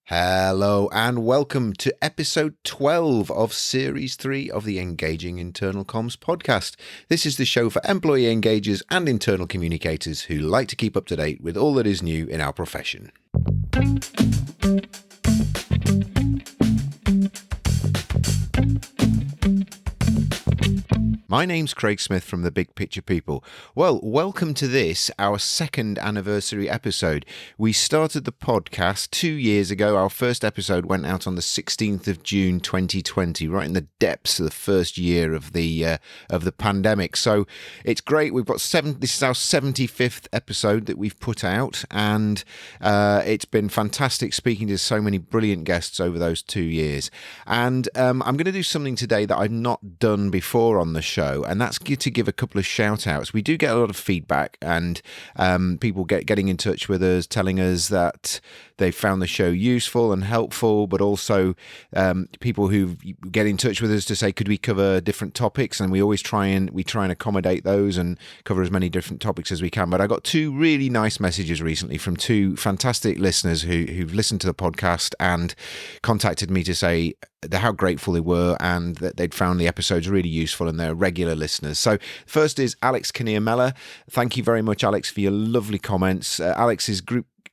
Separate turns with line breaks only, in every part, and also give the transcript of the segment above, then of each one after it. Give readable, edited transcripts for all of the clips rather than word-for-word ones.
Hello and welcome to episode 12 of series 3 of the Engaging Internal Comms podcast. This is the show for employee engagers and internal communicators who like to keep up to date with all that is new in our profession. My name's Craig Smith from The Big Picture People. Well, welcome to this, our second anniversary episode. We started the podcast 2 years ago. Our first episode went out on the 16th of June 2020, right in the depths of the first year of the pandemic. So it's great. We've got this is our 75th episode that we've put out, and it's been fantastic speaking to so many brilliant guests over those 2 years. And I'm going to do something today that I've not done before on the show, and that's to give a couple of shout outs. We do get a lot of feedback and people getting in touch with us, telling us that they found the show useful and helpful, but also people who get in touch with us to say, could we cover different topics? And we always try and accommodate those and cover as many different topics as we can. But I got two really nice messages recently from two fantastic listeners who've listened to the podcast and contacted me to say how grateful they were and that they'd found the episodes really useful and they're regular listeners. So first is Alex Kinnear-Mellor. Thank you very much, Alex, for your lovely comments. Alex is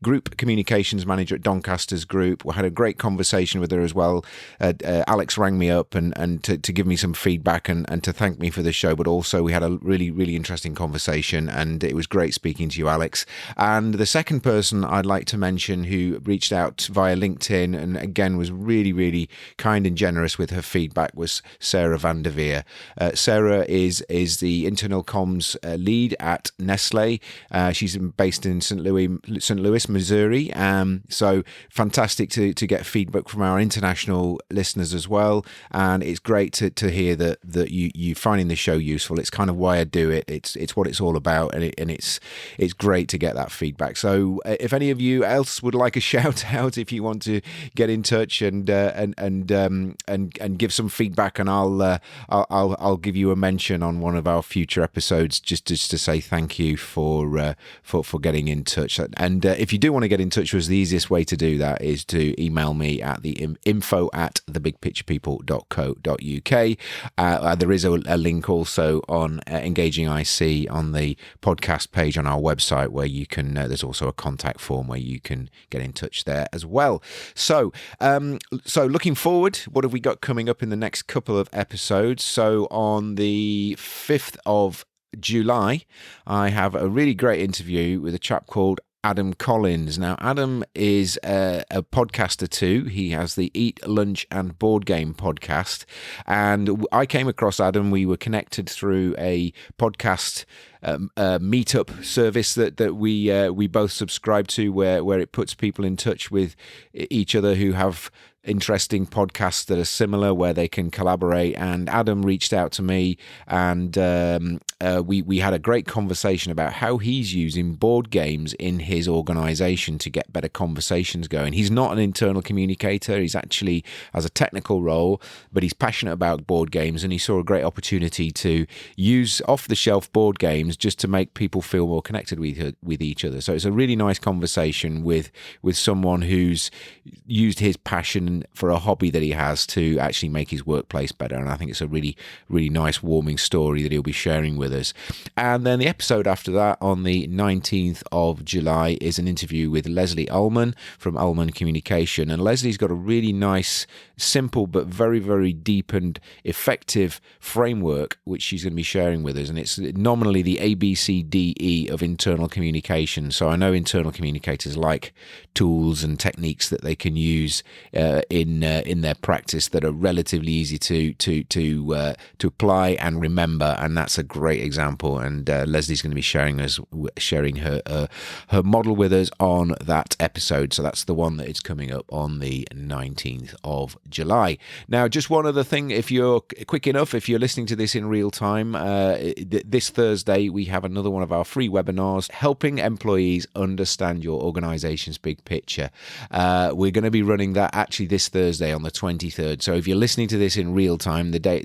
Group Communications Manager at Doncaster's Group. We had a great conversation with her as well. Alex rang me up and to give me some feedback and to thank me for the show, but also we had a really, really interesting conversation, and it was great speaking to you, Alex. And the second person I'd like to mention who reached out via LinkedIn and again was really, really kind and generous with her feedback was Sarah van der Veer. Sarah is the internal comms lead at Nestle. She's based in St. Louis, Missouri. So fantastic to get feedback from our international listeners as well. And it's great to hear that you finding the show useful. It's kind of why I do it. It's what it's all about, and it's great to get that feedback. So if any of you else would like a shout out, if you want to get in touch and give some feedback, and I'll give you a mention on one of our future episodes just to say thank you for getting in touch. And if you do want to get in touch with us, the easiest way to do that is to email me at the info@thebigpicturepeople.co.uk. There is a link also on Engaging IC on the podcast page on our website where you can, there's also a contact form where you can get in touch there as well. So looking forward, what have we got coming up in the next couple of episodes? So on the 5th of July, I have a really great interview with a chap called Adam Collins. Now, Adam is a podcaster too. He has the Eat, Lunch and Board Game podcast. And I came across Adam. We were connected through a podcast meetup service that we both subscribe to where it puts people in touch with each other who have interesting podcasts that are similar where they can collaborate. And Adam reached out to me and we had a great conversation about how he's using board games in his organization to get better conversations going. He's not an internal communicator. He's actually has a technical role, but he's passionate about board games, and he saw a great opportunity to use off-the-shelf board games just to make people feel more connected with each other. So it's a really nice conversation with someone who's used his passion for a hobby that he has to actually make his workplace better. And I think it's a really, really nice, warming story that he'll be sharing with us. And then the episode after that, on the 19th of July, is an interview with Leslie Ullman from Ullman Communication. And Leslie's got a really nice, simple, but very, very deep and effective framework, which she's going to be sharing with us. And it's nominally the ABCDE of internal communication. So I know internal communicators like tools and techniques that they can use in their practice that are relatively easy to apply and remember, and that's a great example. And Leslie's going to be sharing her model with us on that episode. So that's the one that is coming up on the 19th of July. Now, just one other thing, if you're quick enough, if you're listening to this in real time, this Thursday we have another one of our free webinars, helping employees understand your organization's big picture. We're going to be running that actually this Thursday on the 23rd. So if you're listening to this in real time, the day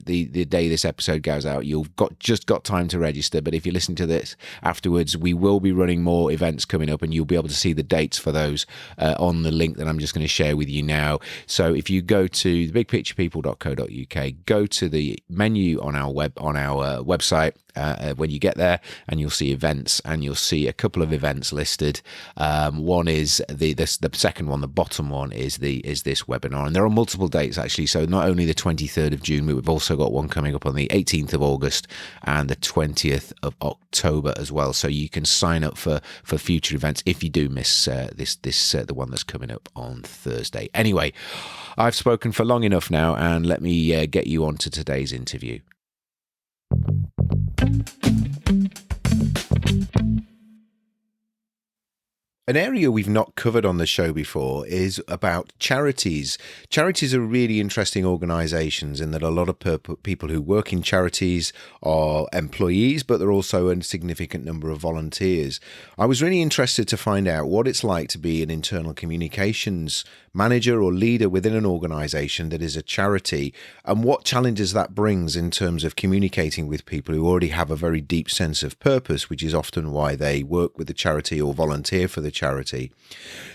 this episode goes out, you've just got time to register. But if you're listening to this afterwards, we will be running more events coming up, and you'll be able to see the dates for those on the link that I'm just going to share with you now. So if you go to thebigpicturepeople.co.uk, go to the menu on our website when you get there, and you'll see events, and you'll see a couple of events listed. One is the second one, the bottom one is this webinar, and there are multiple dates actually. So not only the 23rd of June, but we've also got one coming up on the 18th of August and the 20th of October as well. So you can sign up for future events if you do miss the one that's coming up on Thursday. Anyway, I've spoken for long enough now, and let me get you on to today's interview. An area we've not covered on the show before is about charities. Charities are really interesting organisations in that a lot of people who work in charities are employees, but they're also a significant number of volunteers. I was really interested to find out what it's like to be an internal communications manager or leader within an organisation that is a charity, and what challenges that brings in terms of communicating with people who already have a very deep sense of purpose, which is often why they work with the charity or volunteer for the charity.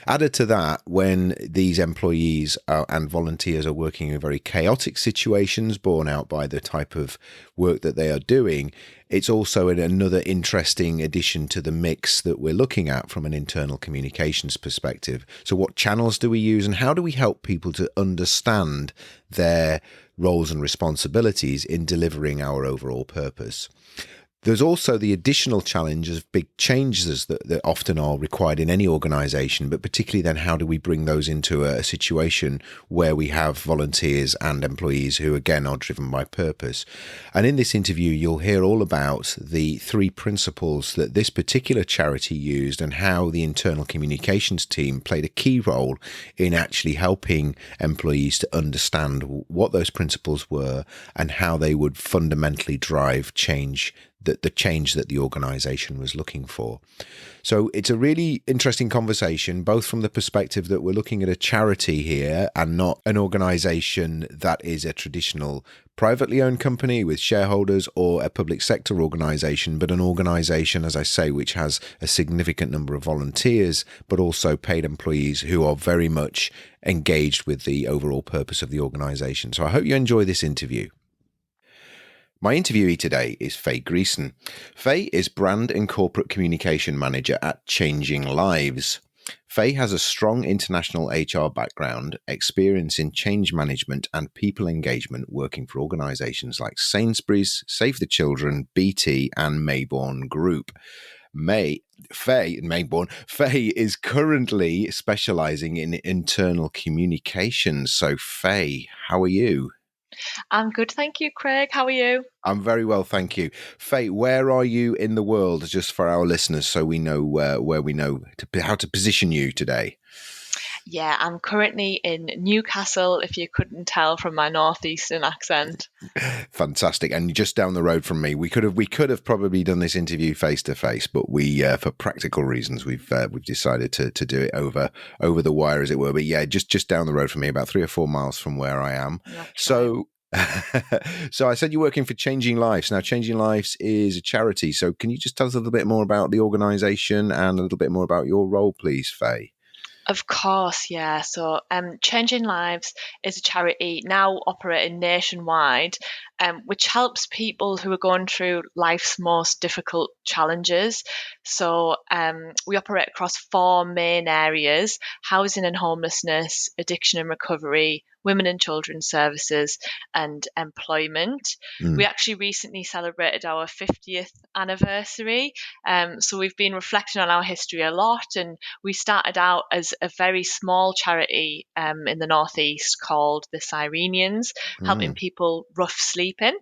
Added to that, when these employees and volunteers are working in very chaotic situations borne out by the type of work that they are doing, it's also another interesting addition to the mix that we're looking at from an internal communications perspective. So what channels do we use, and how do we help people to understand their roles and responsibilities in delivering our overall purpose? There's also the additional challenge of big changes that often are required in any organisation, but particularly then how do we bring those into a situation where we have volunteers and employees who again are driven by purpose. And in this interview, you'll hear all about the 3 principles that this particular charity used and how the internal communications team played a key role in actually helping employees to understand what those principles were and how they would fundamentally drive change, the change that the organisation was looking for. So it's a really interesting conversation, both from the perspective that we're looking at a charity here and not an organisation that is a traditional privately owned company with shareholders or a public sector organisation, but an organisation, as I say, which has a significant number of volunteers, but also paid employees who are very much engaged with the overall purpose of the organisation. So I hope you enjoy this interview. My interviewee today is Faye Greason. Faye is Brand and Corporate Communication Manager at Changing Lives. Faye has a strong international HR background, experience in change management and people engagement, working for organisations like Sainsbury's, Save the Children, BT and Mayborn Group. Faye is currently specialising in internal communications. So Faye, how are you?
I'm good, thank you, Craig. How are you?
I'm very well, thank you. Faye, where are you in the world, just for our listeners, so we know where we know how to position you today?
Yeah, I'm currently in Newcastle, if you couldn't tell from my northeastern accent.
Fantastic, and just down the road from me. We could have probably done this interview face to face, but we, for practical reasons, we've decided to do it over the wire, as it were. But yeah, just down the road from me, about 3 or 4 miles from where I am. So. So I said you're working for Changing Lives. Now, Changing Lives is a charity. So can you just tell us a little bit more about the organisation and a little bit more about your role, please, Faye?
Of course, yeah. So Changing Lives is a charity now operating nationwide, which helps people who are going through life's most difficult challenges. So we operate across 4 main areas: housing and homelessness, addiction and recovery, women and children's services, and employment. We actually recently celebrated our 50th anniversary. So we've been reflecting on our history a lot, and we started out as a very small charity in the northeast called the Cyrenians, helping people rough sleeping.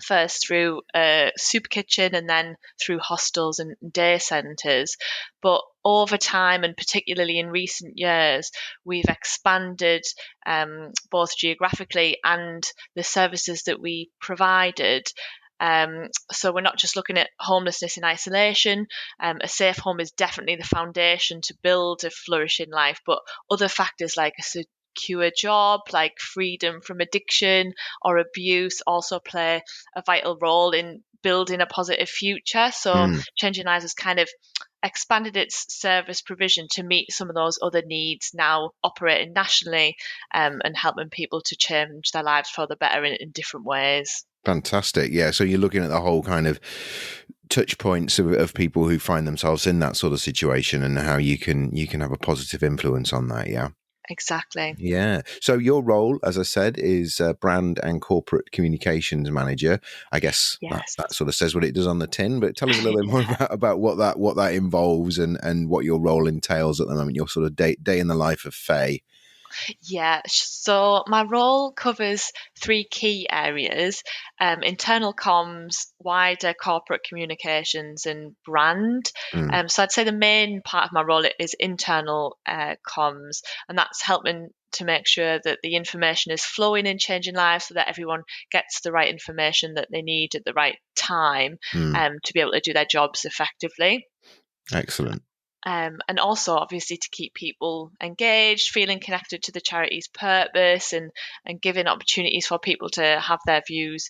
First through a soup kitchen and then through hostels and day centres. But over time, and particularly in recent years, we've expanded both geographically and the services that we provided. So we're not just looking at homelessness in isolation. A safe home is definitely the foundation to build a flourishing life, but other factors like a secure job, like freedom from addiction or abuse, also play a vital role in building a positive future. So
Mm.
Changing Lives has kind of expanded its service provision to meet some of those other needs, now operating nationally, and helping people to change their lives for the better in different ways.
Fantastic. Yeah. So you're looking at the whole kind of touch points of people who find themselves in that sort of situation and how you can have a positive influence on that. Yeah.
Exactly.
Yeah. So your role, as I said, is brand and corporate communications manager. I guess
Yes.
that sort of says what it does on the tin. But tell us a little bit more
Yeah.
about what that involves and what your role entails at the moment. Your sort of day in the life of Faye.
Yeah, so my role covers three key areas: internal comms, wider corporate communications, and brand.
Mm,
So I'd say the main part of my role is internal comms, and that's helping to make sure that the information is flowing in Changing Lives so that everyone gets the right information that they need at the right time,
mm,
to be able to do their jobs effectively.
excellent.
And also, obviously, to keep people engaged, feeling connected to the charity's purpose, and giving opportunities for people to have their views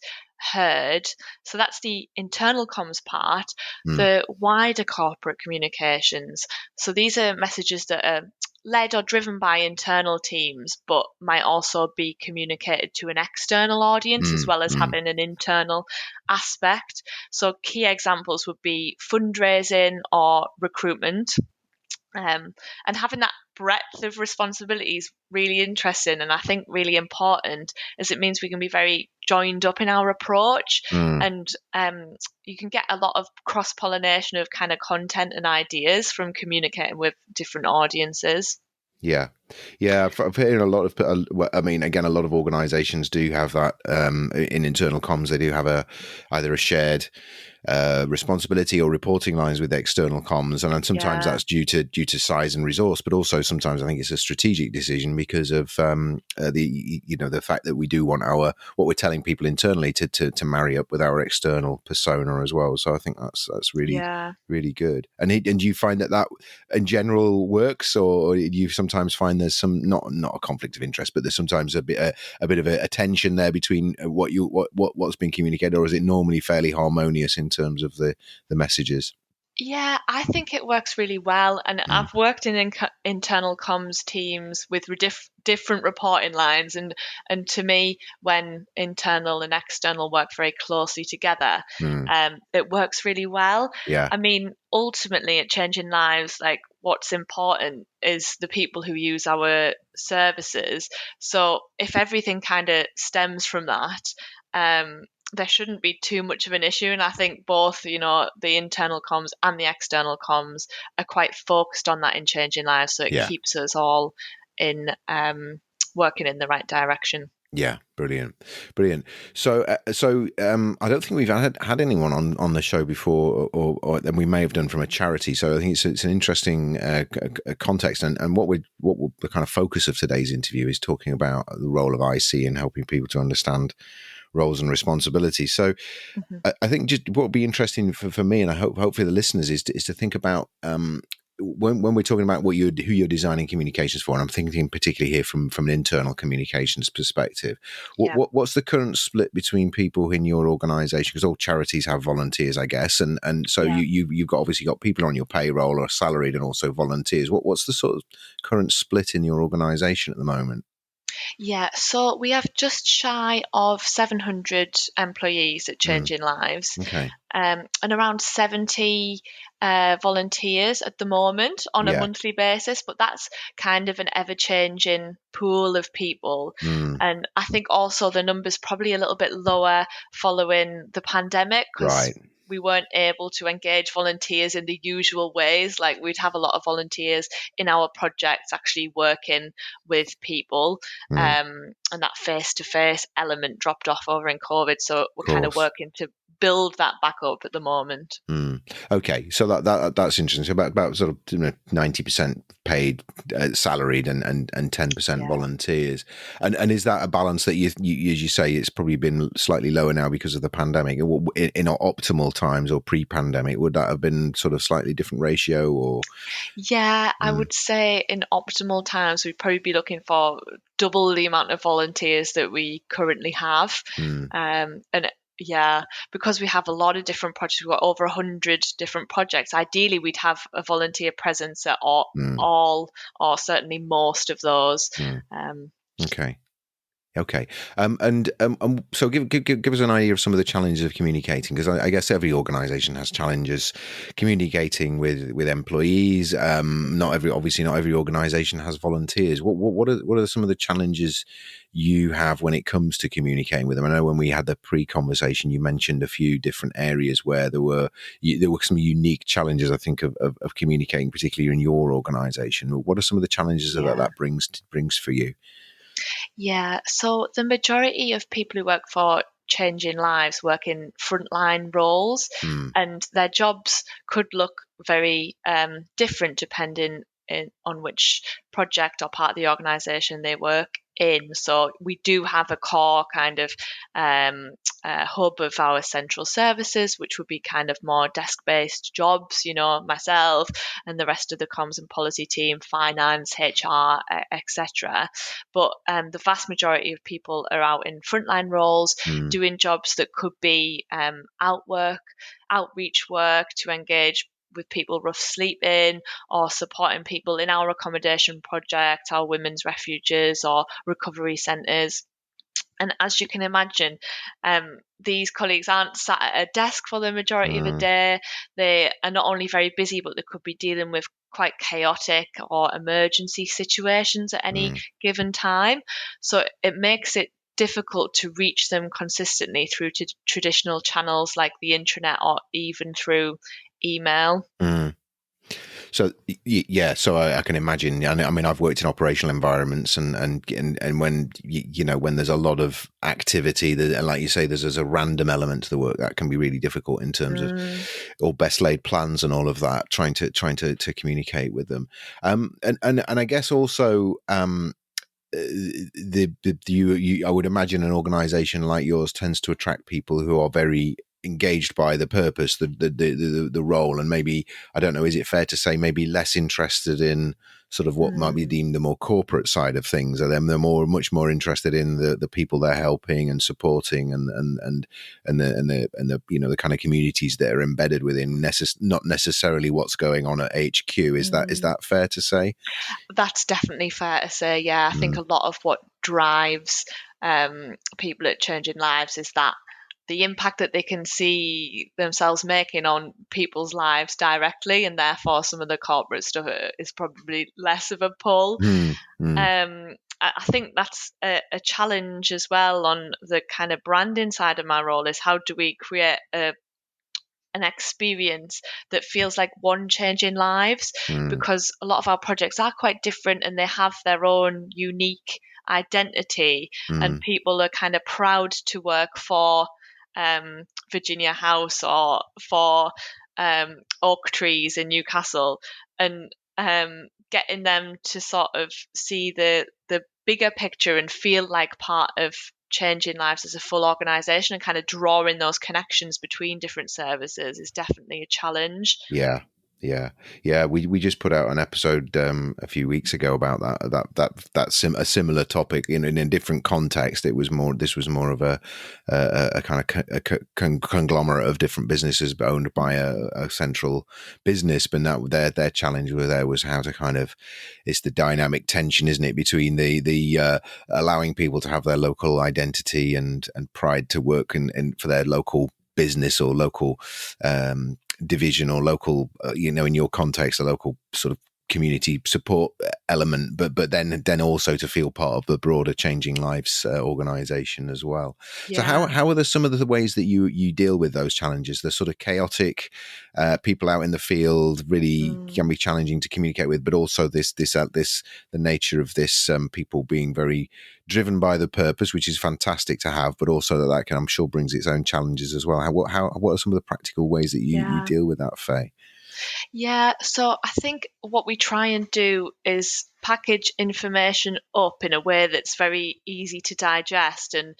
heard. So that's the internal comms part.
Mm,
The wider corporate communications. So these are messages that are led or driven by internal teams, but might also be communicated to an external audience as
mm,
well as
mm,
having an internal aspect. So key examples would be fundraising or recruitment. And having that breadth of responsibility is really interesting, and I think really important, as it means we can be very joined up in our approach,
mm.
and you can get a lot of cross pollination of kind of content and ideas from communicating with different audiences.
Yeah, yeah. I've heard a lot of. I mean, again, a lot of organisations do have that in internal comms. They do have either a shared responsibility or reporting lines with external comms, and sometimes
Yeah,
that's due to size and resource, but also sometimes I think it's a strategic decision because of the fact that we do want what we're telling people internally to marry up with our external persona as well. So I think that's really
yeah.
really good. And do you find that in general works, or do you sometimes find there's some not a conflict of interest, but there's sometimes a bit of a tension there between what's been communicated, or is it normally fairly harmonious in terms of the messages?
Yeah, I think it works really well. And
Mm,
I've worked in internal comms teams with different reporting lines. And to me, when internal and external work very closely together,
mm,
it works really well.
yeah,
I mean, ultimately, at Changing Lives, like what's important is the people who use our services. So if everything kind of stems from that, um, there shouldn't be too much of an issue. And I think both, the internal comms and the external comms are quite focused on that in Changing Lives. So it
yeah.
keeps us all in working in the right direction.
Yeah, brilliant, brilliant. So I don't think we've had anyone on the show before, or then we may have done from a charity. So I think it's an interesting context, and what the kind of focus of today's interview is talking about the role of IC in helping people to understand roles and responsibilities. So
Mhm.
I think just what would be interesting for me, and I hope hopefully the listeners, is to think about when we're talking about who you're designing communications for, and I'm thinking particularly here from an internal communications perspective.
Yeah,
What's the current split between people in your organisation? Because all charities have volunteers, I guess, and so
yeah.
you've got obviously got people on your payroll or salaried, and also volunteers. What's the sort of current split in your organisation at the moment?
Yeah, so we have just shy of 700 employees at
Mm,
Changing Lives,
okay,
and around 70 volunteers at the moment on a
yeah,
monthly basis, but that's kind of an ever changing pool of people.
mm,
And I think also the number's probably a little bit lower following the pandemic because
right,
we weren't able to engage volunteers in the usual ways. Like we'd have a lot of volunteers in our projects actually working with people,
mm,
and that face to face element dropped off over in COVID. So we're
of
kind of
course,
working to build that back up at the moment.
Okay, so that's interesting. So about sort of 90% paid, salaried, and 10%
Yeah.
volunteers. And is that a balance that you as you say, it's probably been slightly lower now because of the pandemic? In optimal times or pre-pandemic, would that have been sort of slightly different ratio or?
Yeah, I would say in optimal times, we'd probably be looking for double the amount of volunteers that we currently have.
Mm,
And yeah, because we have a lot of different projects, we've got over 100 different projects. Ideally, we'd have a volunteer presence at
mm,
all or certainly most of those.
mm.
Um,
Okay. Okay. And so give us an idea of some of the challenges of communicating, because I guess every organization has challenges communicating with employees. Not every organization has volunteers. What are some of the challenges you have when it comes to communicating with them? I know when we had the pre-conversation, you mentioned a few different areas where there were some unique challenges, I think, of communicating, particularly in your organization. What are some of the challenges
yeah.
that brings for you?
Yeah, so the majority of people who work for Changing Lives work in frontline roles,
Mm,
and their jobs could look very different depending on which project or part of the organisation they work in. So we do have a core kind of um, hub of our central services, which would be kind of more desk-based jobs, myself and the rest of the comms and policy team, finance, HR, etc. But the vast majority of people are out in frontline roles
mm.
doing jobs that could be outreach work to engage with people rough sleeping, or supporting people in our accommodation project, our women's refuges or recovery centres. And as you can imagine, these colleagues aren't sat at a desk for the majority of the
Mm,
day. They are not only very busy, but they could be dealing with quite chaotic or emergency situations at any
mm,
given time. So it makes it difficult to reach them consistently through to traditional channels like the intranet or even through email.
mm. So yeah, so I can imagine. I mean, I've worked in operational environments, and when when there's a lot of activity, and like you say, there's a random element to the work that can be really difficult in terms of
Mm,
or best laid plans and all of that. Trying to communicate with them, and I guess also. I would imagine an organization like yours tends to attract people who are very engaged by the purpose, the role, and maybe, I don't know, is it fair to say maybe less interested in sort of what might be
mm,
deemed the more corporate side of things? Are they're much more interested in the people they're helping and supporting, and the the kind of communities that are embedded within, not necessarily what's going on at HQ. Is
mm.
that fair to say?
That's definitely fair to say. Yeah, I think
Mm,
a lot of what drives people at Changing Lives is that the impact that they can see themselves making on people's lives directly, and therefore some of the corporate stuff is probably less of a pull.
mm, mm,
I think that's a challenge as well on the kind of branding side of my role, is how do we create an experience that feels like one changing lives,
mm.
because a lot of our projects are quite different and they have their own unique identity, and
Mm,
people are kind of proud to work for Virginia House or for Oak Trees in Newcastle, and getting them to sort of see the bigger picture and feel like part of Changing Lives as a full organization, and kind of drawing those connections between different services is definitely a challenge.
yeah, yeah, yeah. We just put out an episode a few weeks ago about a similar topic in a different context. This was more of a kind of conglomerate of different businesses owned by a central business, but that their challenge was how to kind of, it's the dynamic tension, isn't it, between the allowing people to have their local identity and pride to work and for their local business or local division or local, in your context, a local sort of community support element, but then also to feel part of the broader Changing Lives organization as well. So
Yeah.
how are some of the ways that you deal with those challenges? The sort of chaotic people out in the field really
Mm.
can be challenging to communicate with, but also this the nature of this people being very driven by the purpose, which is fantastic to have, but also that can, I'm sure, brings its own challenges as well. What are some of the practical ways that you
Yeah.
deal with that, Faye?
Yeah, so I think what we try and do is package information up in a way that's very easy to digest and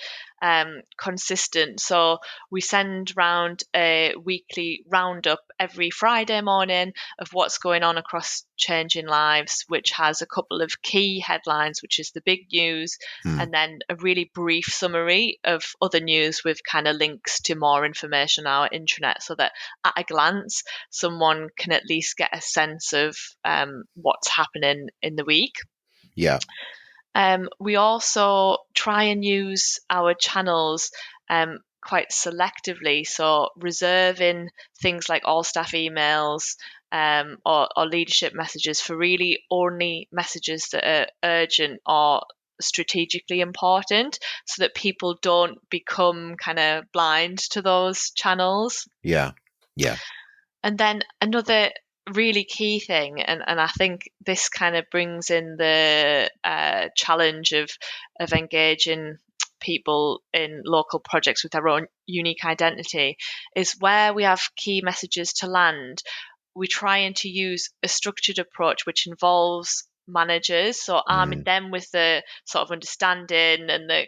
consistent. So we send round a weekly roundup every Friday morning of what's going on across Changing Lives, which has a couple of key headlines, which is the big news,
Mm,
and then a really brief summary of other news with kind of links to more information on our intranet, so that at a glance someone can at least get a sense of what's happening in the week.
yeah.
We also try and use our channels quite selectively, so reserving things like all staff emails or leadership messages for really only messages that are urgent or strategically important, so that people don't become kind of blind to those channels.
Yeah. Yeah.
And then another really key thing, and I think this kind of brings in the challenge of engaging people in local projects with their own unique identity, is where we have key messages to land. We try and to use a structured approach which involves managers, so arming
Mm,
them with the sort of understanding and the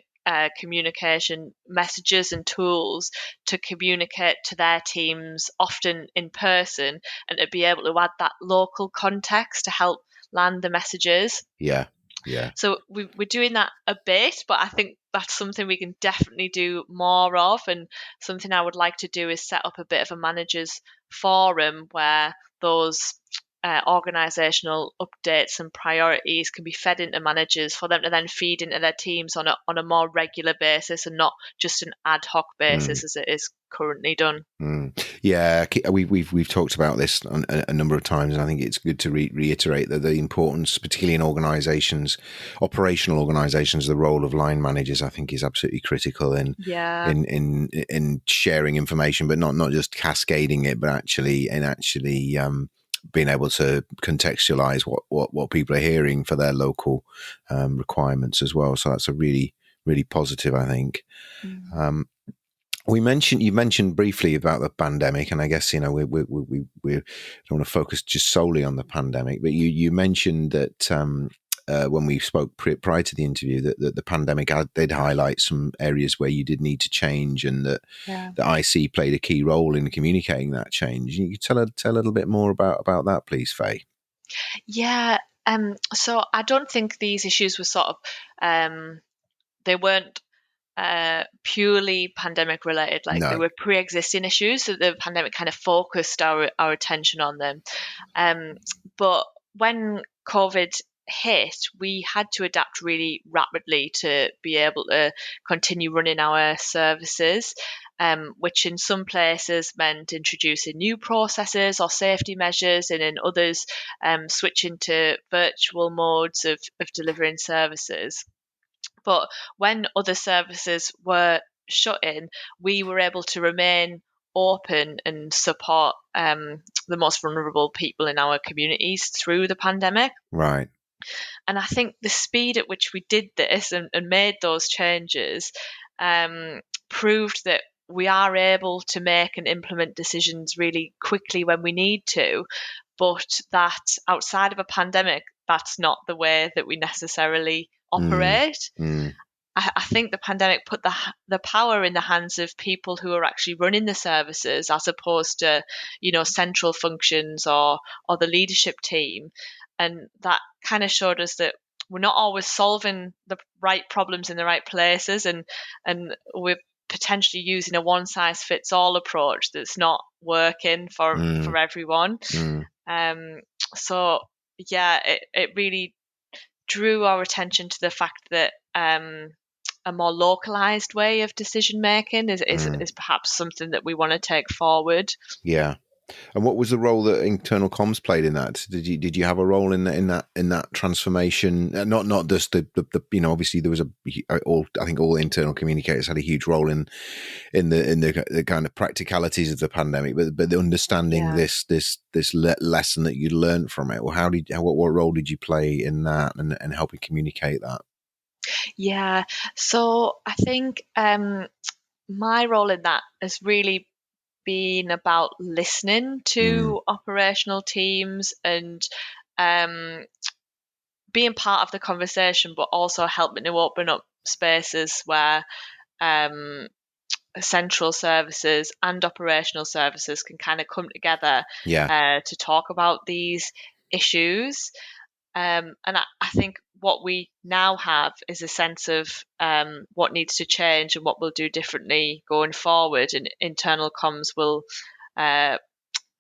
communication messages and tools to communicate to their teams, often in person, and to be able to add that local context to help land the messages.
yeah. Yeah.
So we're doing that a bit, but I think that's something we can definitely do more of. And something I would like to do is set up a bit of a managers forum where those organizational updates and priorities can be fed into managers for them to then feed into their teams on a more regular basis, and not just an ad hoc
Mm.
basis as it is currently done.
Mm. Yeah, we've talked about this a number of times, and I think it's good to reiterate that the importance, particularly in organisations, operational organisations, the role of line managers, I think, is absolutely critical in
Yeah.
in sharing information, but not just cascading it, but actually being able to contextualise what people are hearing for their local requirements as well. So that's a really positive, I think.
Mm.
Um, you mentioned briefly about the pandemic, and I guess we don't want to focus just solely on the pandemic, but you mentioned that when we spoke prior to the interview that the pandemic did highlight some areas where you did need to change, and that
Yeah.
the IC played a key role in communicating that change. You could tell a little bit more about that, please, Faye.
Yeah. So I don't think these issues were sort of they weren't purely pandemic related. Like, they
No,
were pre-existing issues, so the pandemic kind of focused our attention on them. Um, but when COVID hit, we had to adapt really rapidly to be able to continue running our services, which in some places meant introducing new processes or safety measures, and in others, switching to virtual modes of delivering services. But when other services were shut in, we were able to remain open and support the most vulnerable people in our communities through the pandemic.
right.
And I think the speed at which we did this and made those changes proved that we are able to make and implement decisions really quickly when we need to, but that outside of a pandemic, that's not the way that we necessarily
Mm,
operate.
mm,
I think the pandemic put the power in the hands of people who are actually running the services, as opposed to, central functions or the leadership team, and that kind of showed us that we're not always solving the right problems in the right places, and we're potentially using a one size fits all approach that's not working for
mm,
everyone.
mm,
Um, so yeah, it really drew our attention to the fact that a more localized way of decision making is
mm.
perhaps something that we want to take forward.
Yeah. And what was the role that internal comms played in that? Did you have a role in that transformation? Not just the obviously there was I think all internal communicators had a huge role in the kind of practicalities of the pandemic, but the understanding
Yeah.
this lesson that you learned from it. Well, what role did you play in that and helping communicate that?
Yeah. So I think my role in that has really been about listening
Mm,
to operational teams and um, being part of the conversation, but also helping to open up spaces where um, central services and operational services can kind of come together
yeah.
to talk about these issues. And I think what we now have is a sense of what needs to change and what we'll do differently going forward. And internal comms will uh,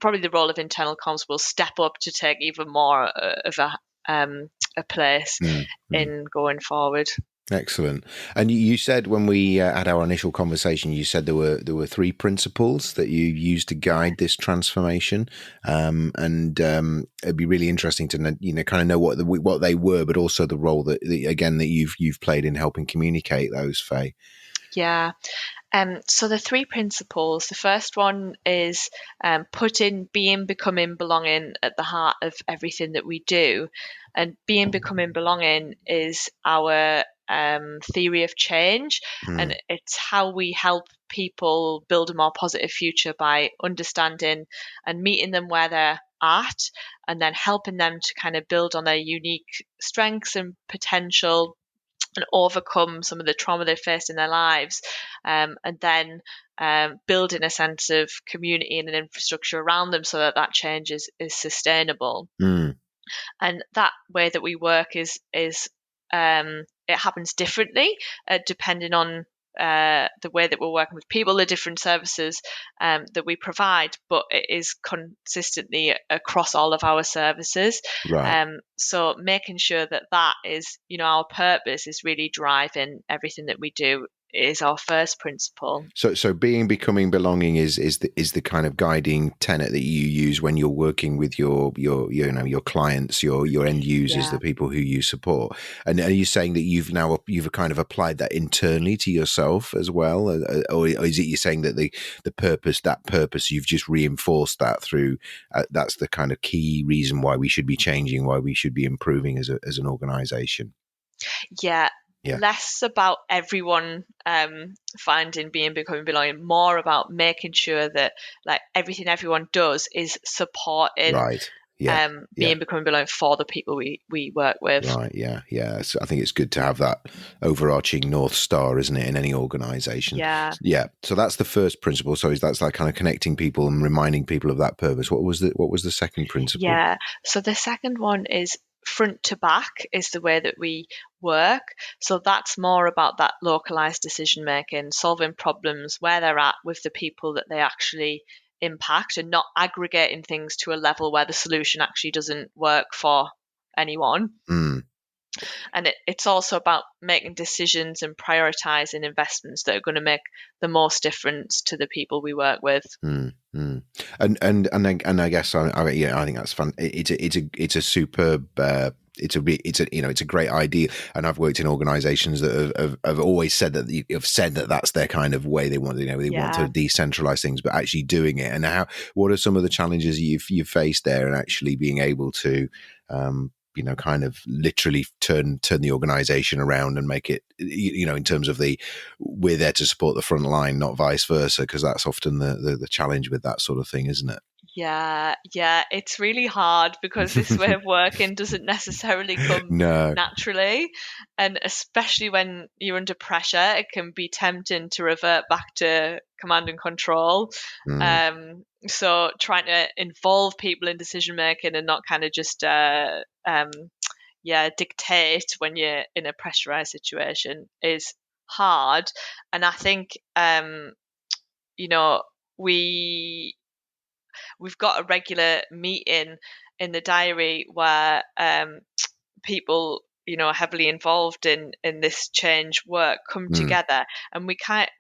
probably the role of internal comms will step up to take even more of a place
Mm, mm.
in going forward.
Excellent. And you said when we had our initial conversation, you said there were three principles that you used to guide this transformation, and it'd be really interesting to kind of know what they were, but also the role that you've played in helping communicate those, Faye.
Yeah. So the three principles, the first one is putting being, becoming, belonging at the heart of everything that we do. And being, becoming, belonging is our theory of change.
Mm,
And it's how we help people build a more positive future by understanding and meeting them where they're at, and then helping them to kind of build on their unique strengths and potential and overcome some of the trauma they've faced in their lives, and then building a sense of community and an infrastructure around them so that that change is sustainable.
mm,
And that way that we work is it happens differently depending on the way that we're working with people, the different services that we provide, but it is consistently across all of our services.
right.
So making sure that that is, our purpose is really driving everything that we do is our first principle.
So being, becoming, belonging is the kind of guiding tenet that you use when you're working with your clients, your end users,
Yeah.
the people who you support. And are you saying that you've kind of applied that internally to yourself as well, or is it you're saying that the purpose you've just reinforced that through that's the kind of key reason why we should be changing, why we should be improving as an organization?
Yeah,
Yeah.
less about everyone finding being, becoming, belonging, more about making sure that like everything everyone does is supporting
Right. Yeah. Yeah.
being, becoming, belonging for the people we work with.
Right. Yeah. Yeah. So I think it's good to have that overarching North Star, isn't it, in any organization?
Yeah,
Yeah. So that's the first principle. So that's like kind of connecting people and reminding people of that purpose. What was the second principle?
yeah. So the second one is front to back is the way that we work. So that's more about that localized decision making, solving problems where they're at with the people that they actually impact, and not aggregating things to a level where the solution actually doesn't work for anyone.
Mm,
And it's also about making decisions and prioritizing investments that are going to make the most difference to the people we work with.
mm, mm. And I guess I think that's fun. It's a superb. It's a great idea, and I've worked in organisations that have always said that that's their kind of way they want. They want to
Yeah.
decentralise things, but actually doing it. And what are some of the challenges you've faced there, and actually being able to, kind of literally turn the organisation around and make it, in terms of we're there to support the front line, not vice versa, because that's often the challenge with that sort of thing, isn't
Yeah, yeah, it's really hard because this way
it?
of working doesn't necessarily come
No.
naturally. And especially when you're under pressure, it can be tempting to revert back to command and control.
Mm,
So trying to involve people in decision making and not kind of just dictate when you're in a pressurized situation is hard. And I think you know, we we've got a regular meeting in the diary where people heavily involved in this change work come together, and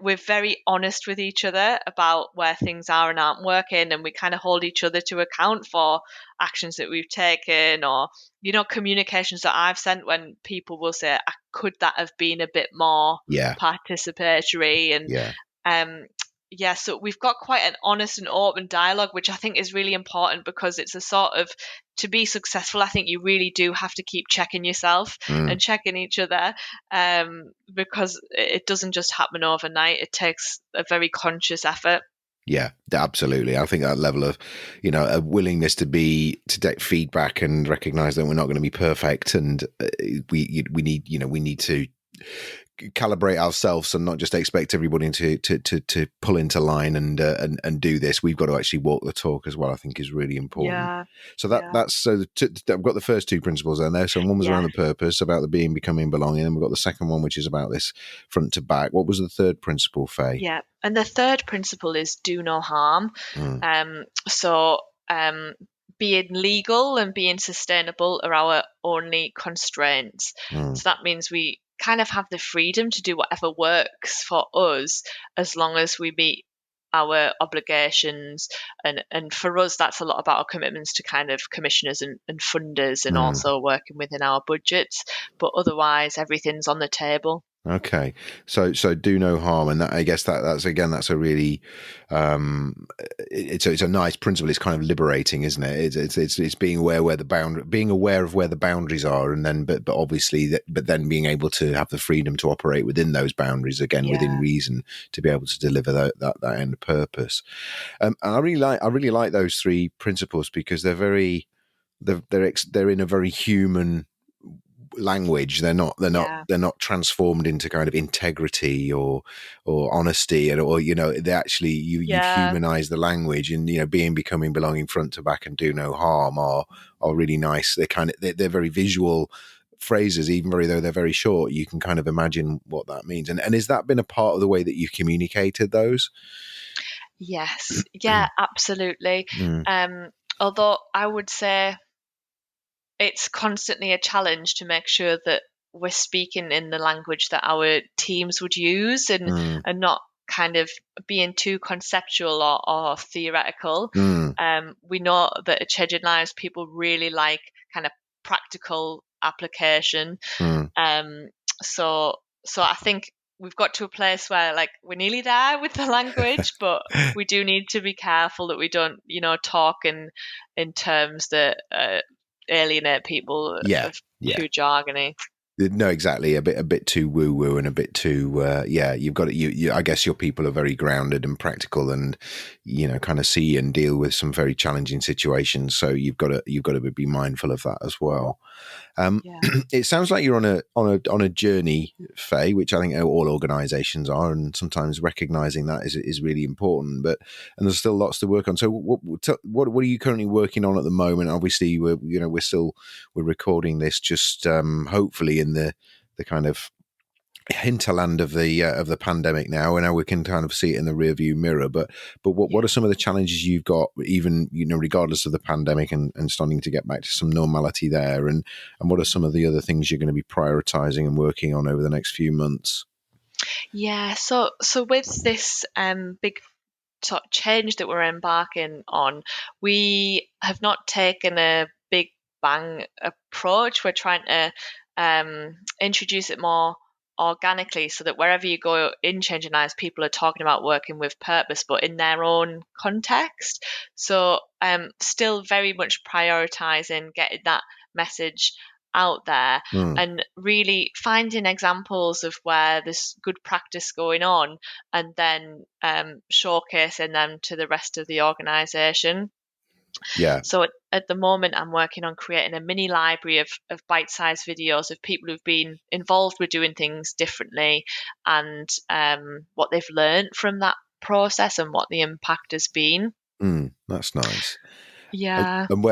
we're very honest with each other about where things are and aren't working, and we kind of hold each other to account for actions that we've taken, or communications that I've sent when people will say, could that have been a bit more
Yeah.
participatory? And
Yeah.
yeah, so we've got quite an honest and open dialogue, which I think is really important, because it's a sort of, to be successful, I think you really do have to keep checking yourself and checking each other, because it doesn't just happen overnight. It takes a very conscious effort.
Yeah, absolutely. I think that level of, a willingness to take feedback and recognize that we're not going to be perfect, and we need to calibrate ourselves and not just expect everybody to pull into line and do this. We've got to actually walk the talk as well, I think, is really important.
Yeah.
So that's I've got the first two principles in there. So one was around the purpose, about the being, becoming, belonging, and we've got the second one, which is about this front to back. What was the third principle, Faye?
Yeah, and the third principle is do no harm. So being legal and being sustainable are our only constraints. So that means we kind of have the freedom to do whatever works for us, as long as we meet our obligations. And for us, that's a lot about our commitments to kind of commissioners and funders, and also working within our budgets. But otherwise, everything's on the table.
Okay, so do no harm, and that, I guess that's a really it's a nice principle. It's kind of liberating, isn't it? It's being aware of where the boundaries are, and then but obviously but then being able to have the freedom to operate within those boundaries, again within reason, to be able to deliver that end purpose. And I really like those three principles, because they're in a very human language. They're not transformed into kind of integrity or honesty, or they actually you humanize the language, and being, becoming, belonging, front to back, and do no harm are really nice. They're very visual phrases, even though they're very short. You can kind of imagine what that means. And has that been a part of the way that you've communicated those?
Yes, absolutely. Although I would say it's constantly a challenge to make sure that we're speaking in the language that our teams would use, and not kind of being too conceptual or theoretical. We know that at Changing Lives, people really like kind of practical application. So I think we've got to a place where, like, we're nearly there with the language, but we do need to be careful that we don't, talk in terms that alienate people of too jargony.
No, exactly. A bit too woo woo, and a bit too you've got it. I guess your people are very grounded and practical, and kind of see and deal with some very challenging situations. So you've got to be mindful of that as well. It sounds like you're on a journey, Faye, which I think all organisations are, and sometimes recognising that is really important. And there's still lots to work on. So what are you currently working on at the moment? Obviously, we're recording this just hopefully in the kind of hinterland of the pandemic now, and now we can kind of see it in the rearview mirror. But what are some of the challenges you've got, even regardless of the pandemic, and starting to get back to some normality there, and what are some of the other things you're going to be prioritizing and working on over the next few months?
So with this big sort of change that we're embarking on, we have not taken a big bang approach. We're trying to introduce it more organically, so that wherever you go in Changing Lives, people are talking about working with purpose, but in their own context. So still very much prioritizing getting that message out there, and really finding examples of where there's good practice going on, and then showcasing them to the rest of the organization. So at the moment, I'm working on creating a mini library of bite-sized videos of people who've been involved with doing things differently, and what they've learned from that process, and what the impact has been.
That's nice.
Yeah.
And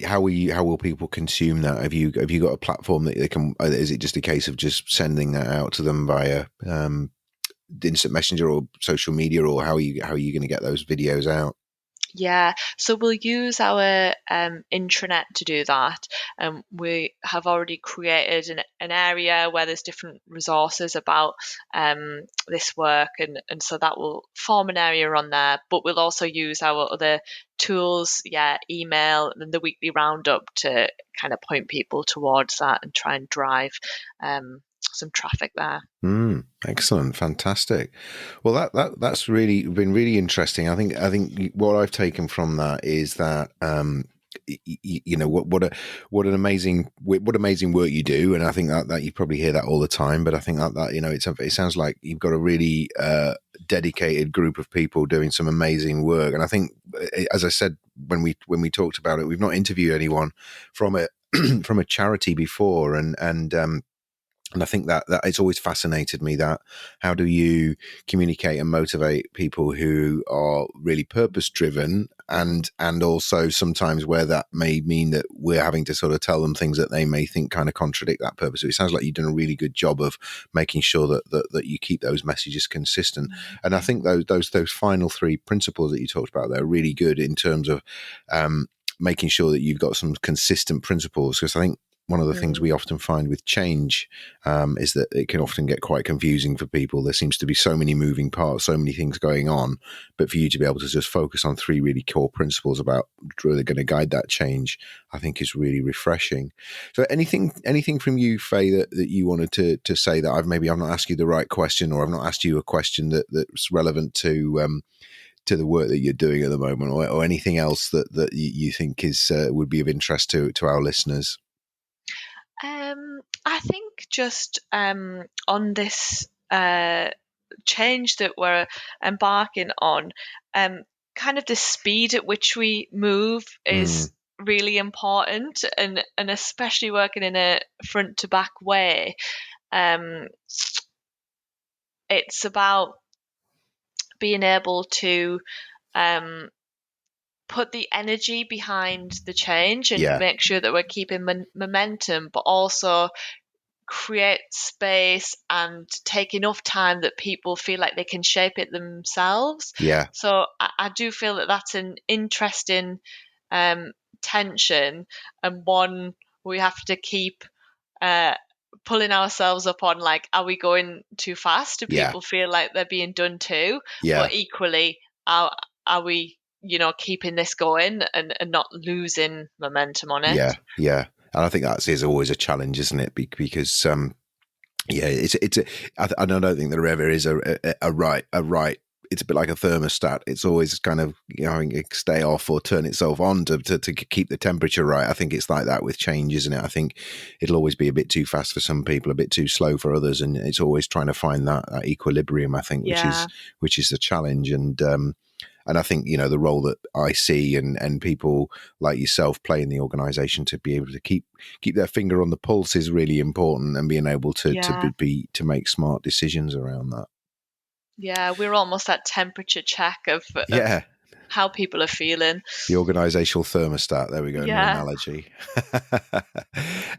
how will people consume that? Have you got a platform that they can? Is it just a case of just sending that out to them via instant messenger or social media, or how are you going to get those videos out?
Yeah, so we'll use our intranet to do that. We have already created an area where there's different resources about this work, and so that will form an area on there. But we'll also use our other tools, email and the weekly roundup to kind of point people towards that and try and drive some traffic there.
Excellent, fantastic. Well, that's really been really interesting. I think what I've taken from that is that what amazing work you do, and I think that you probably hear that all the time. But I think that it sounds like you've got a really dedicated group of people doing some amazing work. And I think, as I said when we talked about it, we've not interviewed anyone from a from a charity before, and I think that it's always fascinated me that how do you communicate and motivate people who are really purpose driven, and also sometimes where that may mean that we're having to sort of tell them things that they may think kind of contradict that purpose. So it sounds like you've done a really good job of making sure that you keep those messages consistent. And I think those final three principles that you talked about, they're really good in terms of making sure that you've got some consistent principles, because I think one of the things we often find with change is that it can often get quite confusing for people. There seems to be so many moving parts, so many things going on, but for you to be able to just focus on three really core principles about really going to guide that change, I think is really refreshing. So anything from you, Faye, that you wanted to say that I've not asked you the right question, or I've not asked you a question that's relevant to the work that you're doing at the moment, or anything else that you think is would be of interest to our listeners?
I think just on this change that we're embarking on, kind of the speed at which we move is really important, and especially working in a front to back way. It's about being able to put the energy behind the change and make sure that we're keeping momentum, but also create space and take enough time that people feel like they can shape it themselves.
Yeah.
So I do feel that that's an interesting tension, and one we have to keep pulling ourselves up on, like, are we going too fast? Do people feel like they're being done too? But equally, are we keeping this going and not losing momentum on it?
Yeah. And I think that is always a challenge, isn't it? Because I don't think there ever is a right. It's a bit like a thermostat. It's always kind of stay off or turn itself on to keep the temperature right. I think it's like that with change, isn't it? I think it'll always be a bit too fast for some people, a bit too slow for others, and it's always trying to find that equilibrium, I think, which is the challenge. And I think, the role that I see and people like yourself play in the organisation to be able to keep their finger on the pulse is really important, and being able to make smart decisions around that.
Yeah, we're almost that temperature check of how people are feeling.
The organisational thermostat. There we go. New analogy.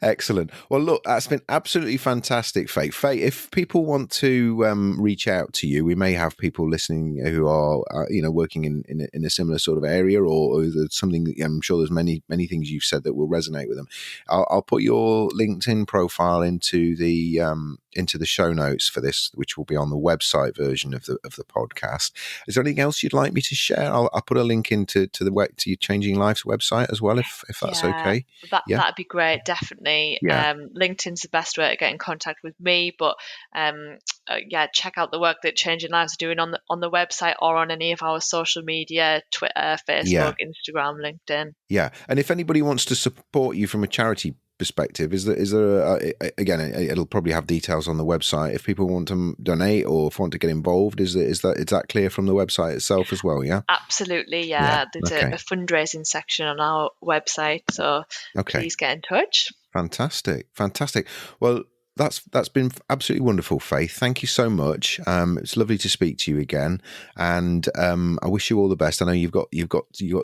Excellent. Well, look, that's been absolutely fantastic, Faye. Faye, if people want to reach out to you, we may have people listening who are, working in a similar sort of area, or there's something. I'm sure there's many things you've said that will resonate with them. I'll put your LinkedIn profile into the show notes for this, which will be on the website version of the podcast. Is there anything else you'd like me to share? I'll put a link into your Changing Lives website as well, if that's okay.
That'd be great, definitely. LinkedIn's the best way to get in contact with me, but check out the work that Changing Lives are doing on the website, or on any of our social media, Twitter, Facebook, Instagram, LinkedIn.
Yeah, and if anybody wants to support you from a charity perspective, is there again, it'll probably have details on the website if people want to donate or if want to get involved, is that clear from the website itself as well?
Absolutely. There's a fundraising section on our website, so please get in touch.
Fantastic. Well, That's been absolutely wonderful, Faith. Thank you so much. It's lovely to speak to you again, and I wish you all the best. I know you've got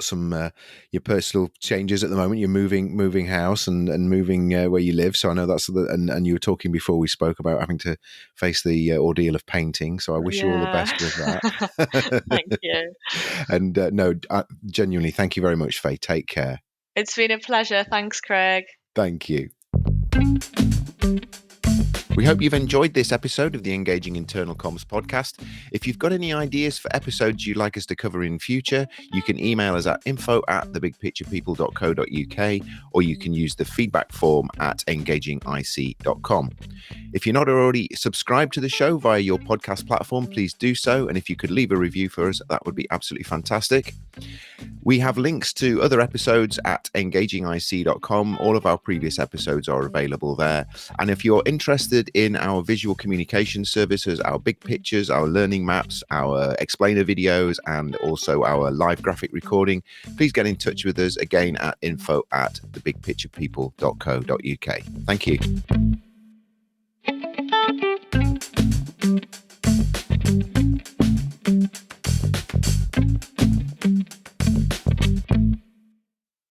some your personal changes at the moment. You're moving house and moving where you live. So I know and you were talking before we spoke about having to face the ordeal of painting. So I wish you all the
Yeah.
best with that.
Thank you.
And no, genuinely, thank you very much, Faith. Take care.
It's been a pleasure. Thanks, Craig.
Thank you. We hope you've enjoyed this episode of the Engaging Internal Comms podcast. If you've got any ideas for episodes you'd like us to cover in future, you can email us at info@thebigpicturepeople.co.uk, or you can use the feedback form at engagingic.com. If you're not already subscribed to the show via your podcast platform, please do so. And if you could leave a review for us, that would be absolutely fantastic. We have links to other episodes at engagingic.com. All of our previous episodes are available there. And if you're interested in our visual communication services, our big pictures, our learning maps, our explainer videos, and also our live graphic recording, please get in touch with us again at info@thebigpicturepeople.co.uk. Thank you.